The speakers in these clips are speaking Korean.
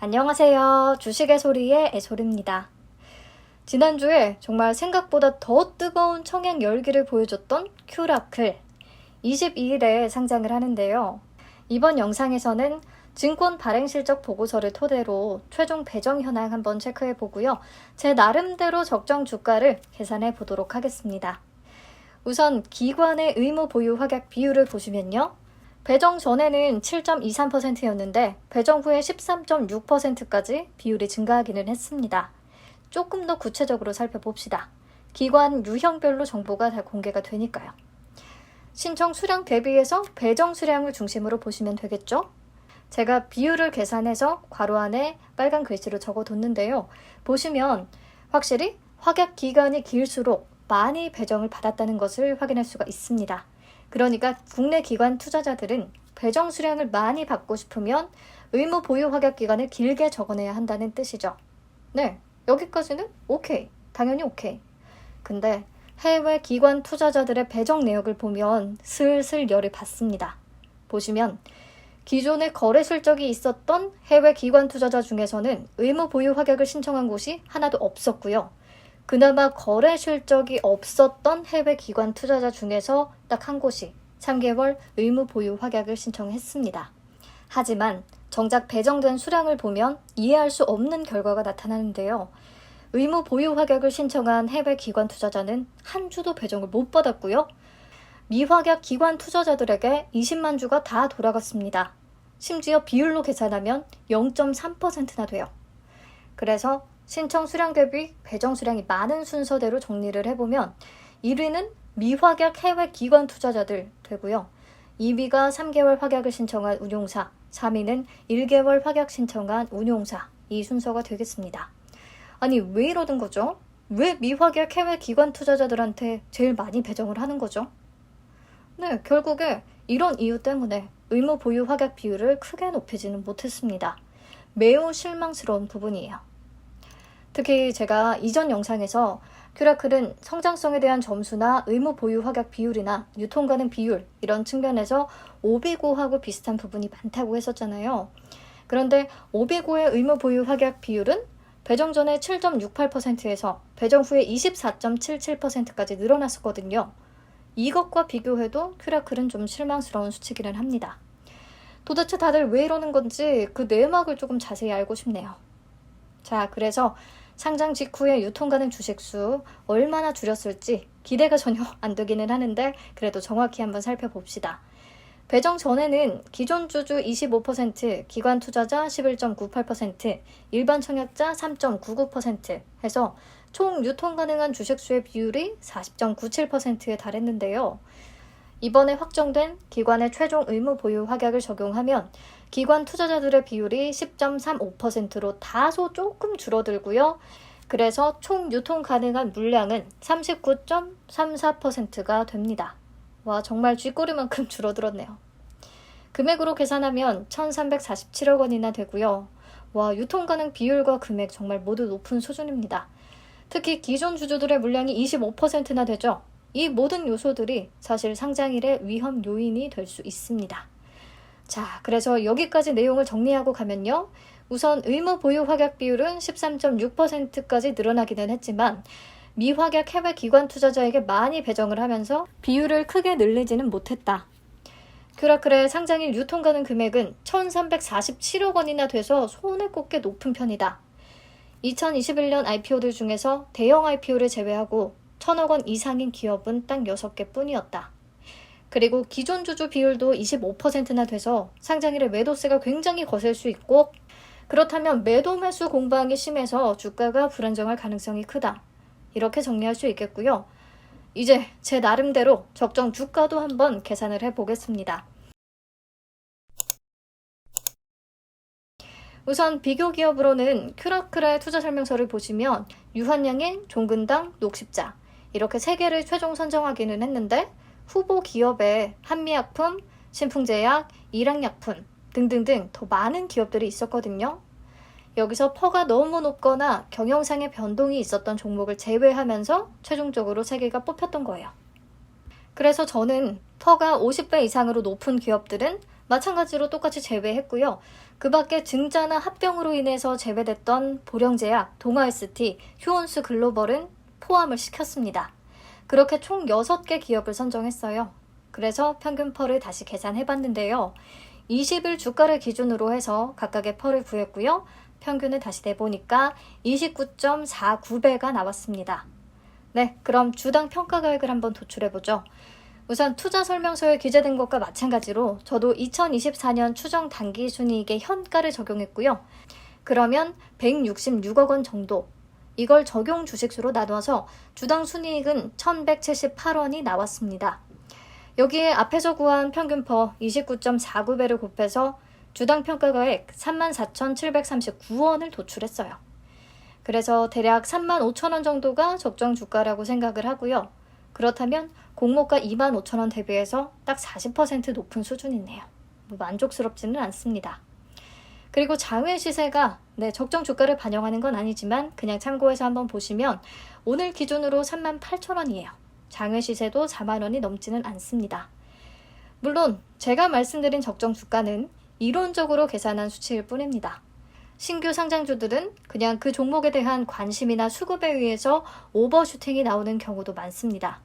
안녕하세요. 주식의 소리의 애솔입니다. 지난주에 정말 생각보다 더 뜨거운 청약 열기를 보여줬던 큐라클 22일에 상장을 하는데요. 이번 영상에서는 증권 발행 실적 보고서를 토대로 최종 배정 현황 한번 체크해 보고요. 제 나름대로 적정 주가를 계산해 보도록 하겠습니다. 우선 기관의 의무 보유 확약 비율을 보시면요. 배정 전에는 7.23%였는데 배정 후에 13.6%까지 비율이 증가하기는 했습니다. 조금 더 구체적으로 살펴봅시다. 기관 유형별로 정보가 다 공개가 되니까요. 신청 수량 대비해서 배정 수량을 중심으로 보시면 되겠죠? 제가 비율을 계산해서 괄호 안에 빨간 글씨로 적어뒀는데요. 보시면 확실히 확약 기간이 길수록 많이 배정을 받았다는 것을 확인할 수가 있습니다. 그러니까 국내 기관 투자자들은 배정 수량을 많이 받고 싶으면 의무 보유 확약 기간을 길게 적어내야 한다는 뜻이죠. 네, 여기까지는 오케이. 당연히 오케이. 근데 해외 기관 투자자들의 배정 내역을 보면 슬슬 열이 받습니다. 보시면 기존에 거래 실적이 있었던 해외 기관 투자자 중에서는 의무 보유 확약을 신청한 곳이 하나도 없었고요. 그나마 거래 실적이 없었던 해외 기관 투자자 중에서 딱 한 곳이 3개월 의무 보유 확약을 신청했습니다. 하지만 정작 배정된 수량을 보면 이해할 수 없는 결과가 나타나는데요. 의무 보유 확약을 신청한 해외 기관 투자자는 한 주도 배정을 못 받았고요. 미확약 기관 투자자들에게 20만 주가 다 돌아갔습니다. 심지어 비율로 계산하면 0.3%나 돼요. 그래서 신청 수량 대비 배정 수량이 많은 순서대로 정리를 해보면 1위는 미확약 해외 기관 투자자들 되고요. 2위가 3개월 확약을 신청한 운용사, 3위는 1개월 확약 신청한 운용사, 이 순서가 되겠습니다. 아니 왜 이러는 거죠? 왜 미확약 해외 기관 투자자들한테 제일 많이 배정을 하는 거죠? 네, 결국에 이런 이유 때문에 의무 보유 확약 비율을 크게 높이지는 못했습니다. 매우 실망스러운 부분이에요. 특히 제가 이전 영상에서 큐라클은 성장성에 대한 점수나 의무 보유 확약 비율이나 유통 가능 비율 이런 측면에서 오비고하고 비슷한 부분이 많다고 했었잖아요. 그런데 오비고의 의무 보유 확약 비율은 배정 전에 7.68%에서 배정 후에 24.77%까지 늘어났었거든요. 이것과 비교해도 큐라클은 좀 실망스러운 수치기는 합니다. 도대체 다들 왜 이러는 건지 그 내막을 조금 자세히 알고 싶네요. 자, 그래서 상장 직후에 유통 가능 주식 수 얼마나 줄였을지 기대가 전혀 안 되기는 하는데 그래도 정확히 한번 살펴봅시다. 배정 전에는 기존 주주 25%, 기관 투자자 11.98%, 일반 청약자 3.99% 해서 총 유통 가능한 주식 수의 비율이 40.97%에 달했는데요. 이번에 확정된 기관의 최종 의무 보유 확약을 적용하면 기관 투자자들의 비율이 10.35%로 다소 조금 줄어들고요. 그래서 총 유통 가능한 물량은 39.34%가 됩니다. 와, 정말 쥐꼬리만큼 줄어들었네요. 금액으로 계산하면 1,347억 원이나 되고요. 와, 유통 가능 비율과 금액 정말 모두 높은 수준입니다. 특히 기존 주주들의 물량이 25%나 되죠. 이 모든 요소들이 사실 상장일의 위험 요인이 될 수 있습니다. 자, 그래서 여기까지 내용을 정리하고 가면요. 우선 의무 보유 확약 비율은 13.6%까지 늘어나기는 했지만 미확약 해외 기관 투자자에게 많이 배정을 하면서 비율을 크게 늘리지는 못했다. 큐라클의 상장일 유통 가능 금액은 1,347억 원이나 돼서 손에 꼽게 높은 편이다. 2021년 IPO들 중에서 대형 IPO를 제외하고 1,000억 원 이상인 기업은 딱 6개 뿐이었다. 그리고 기존 주주 비율도 25%나 돼서 상장일의 매도세가 굉장히 거셀 수 있고 그렇다면 매도 매수 공방이 심해서 주가가 불안정할 가능성이 크다. 이렇게 정리할 수 있겠고요. 이제 제 나름대로 적정 주가도 한번 계산을 해보겠습니다. 우선 비교 기업으로는 큐라클의 투자 설명서를 보시면 유한양행, 종근당, 녹십자 이렇게 3개를 최종 선정하기는 했는데 후보 기업에 한미약품, 신풍제약, 일양약품 등등등 더 많은 기업들이 있었거든요. 여기서 퍼가 너무 높거나 경영상의 변동이 있었던 종목을 제외하면서 최종적으로 3개가 뽑혔던 거예요. 그래서 저는 퍼가 50배 이상으로 높은 기업들은 마찬가지로 똑같이 제외했고요. 그 밖에 증자나 합병으로 인해서 제외됐던 보령제약, 동아ST, 휴온수 글로벌은 포함을 시켰습니다. 그렇게 총 6개 기업을 선정했어요. 그래서 평균 펄을 다시 계산해봤는데요. 20일 주가를 기준으로 해서 각각의 펄을 구했고요. 평균을 다시 내보니까 29.49배가 나왔습니다. 네, 그럼 주당 평가 가액을 한번 도출해보죠. 우선 투자 설명서에 기재된 것과 마찬가지로 저도 2024년 추정 당기순이익의 현가를 적용했고요. 그러면 166억 원 정도, 이걸 적용 주식수로 나눠서 주당 순이익은 1178원이 나왔습니다. 여기에 앞에서 구한 평균 퍼 29.49배를 곱해서 주당 평가가액 34,739원을 도출했어요. 그래서 대략 35,000원 정도가 적정 주가라고 생각을 하고요. 그렇다면 공모가 25,000원 대비해서 딱 40% 높은 수준이네요. 만족스럽지는 않습니다. 그리고 장외 시세가 적정 주가를 반영하는 건 아니지만 그냥 참고해서 한번 보시면 오늘 기준으로 38,000원이에요. 장외 시세도 4만원이 넘지는 않습니다. 물론 제가 말씀드린 적정 주가는 이론적으로 계산한 수치일 뿐입니다. 신규 상장주들은 그냥 그 종목에 대한 관심이나 수급에 의해서 오버슈팅이 나오는 경우도 많습니다.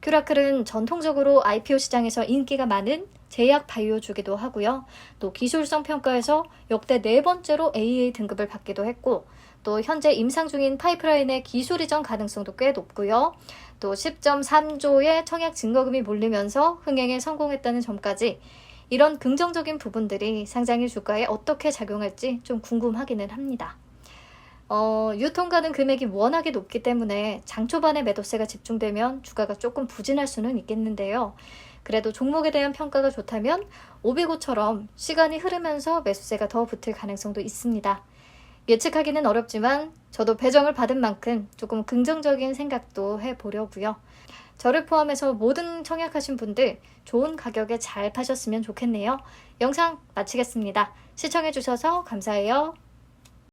큐라클은 전통적으로 IPO 시장에서 인기가 많은 제약 바이오주기도 하고요. 또 기술성 평가에서 역대 4번째로 AA 등급을 받기도 했고, 또 현재 임상 중인 파이프라인의 기술 이전 가능성도 꽤 높고요. 또 10.3조의 청약 증거금이 몰리면서 흥행에 성공했다는 점까지 이런 긍정적인 부분들이 상장일 주가에 어떻게 작용할지 좀 궁금하기는 합니다. 유통 가능 금액이 워낙에 높기 때문에 장 초반에 매도세가 집중되면 주가가 조금 부진할 수는 있겠는데요. 그래도 종목에 대한 평가가 좋다면 505처럼 시간이 흐르면서 매수세가 더 붙을 가능성도 있습니다. 예측하기는 어렵지만 저도 배정을 받은 만큼 조금 긍정적인 생각도 해보려고요. 저를 포함해서 모든 청약하신 분들 좋은 가격에 잘 파셨으면 좋겠네요. 영상 마치겠습니다. 시청해주셔서 감사해요.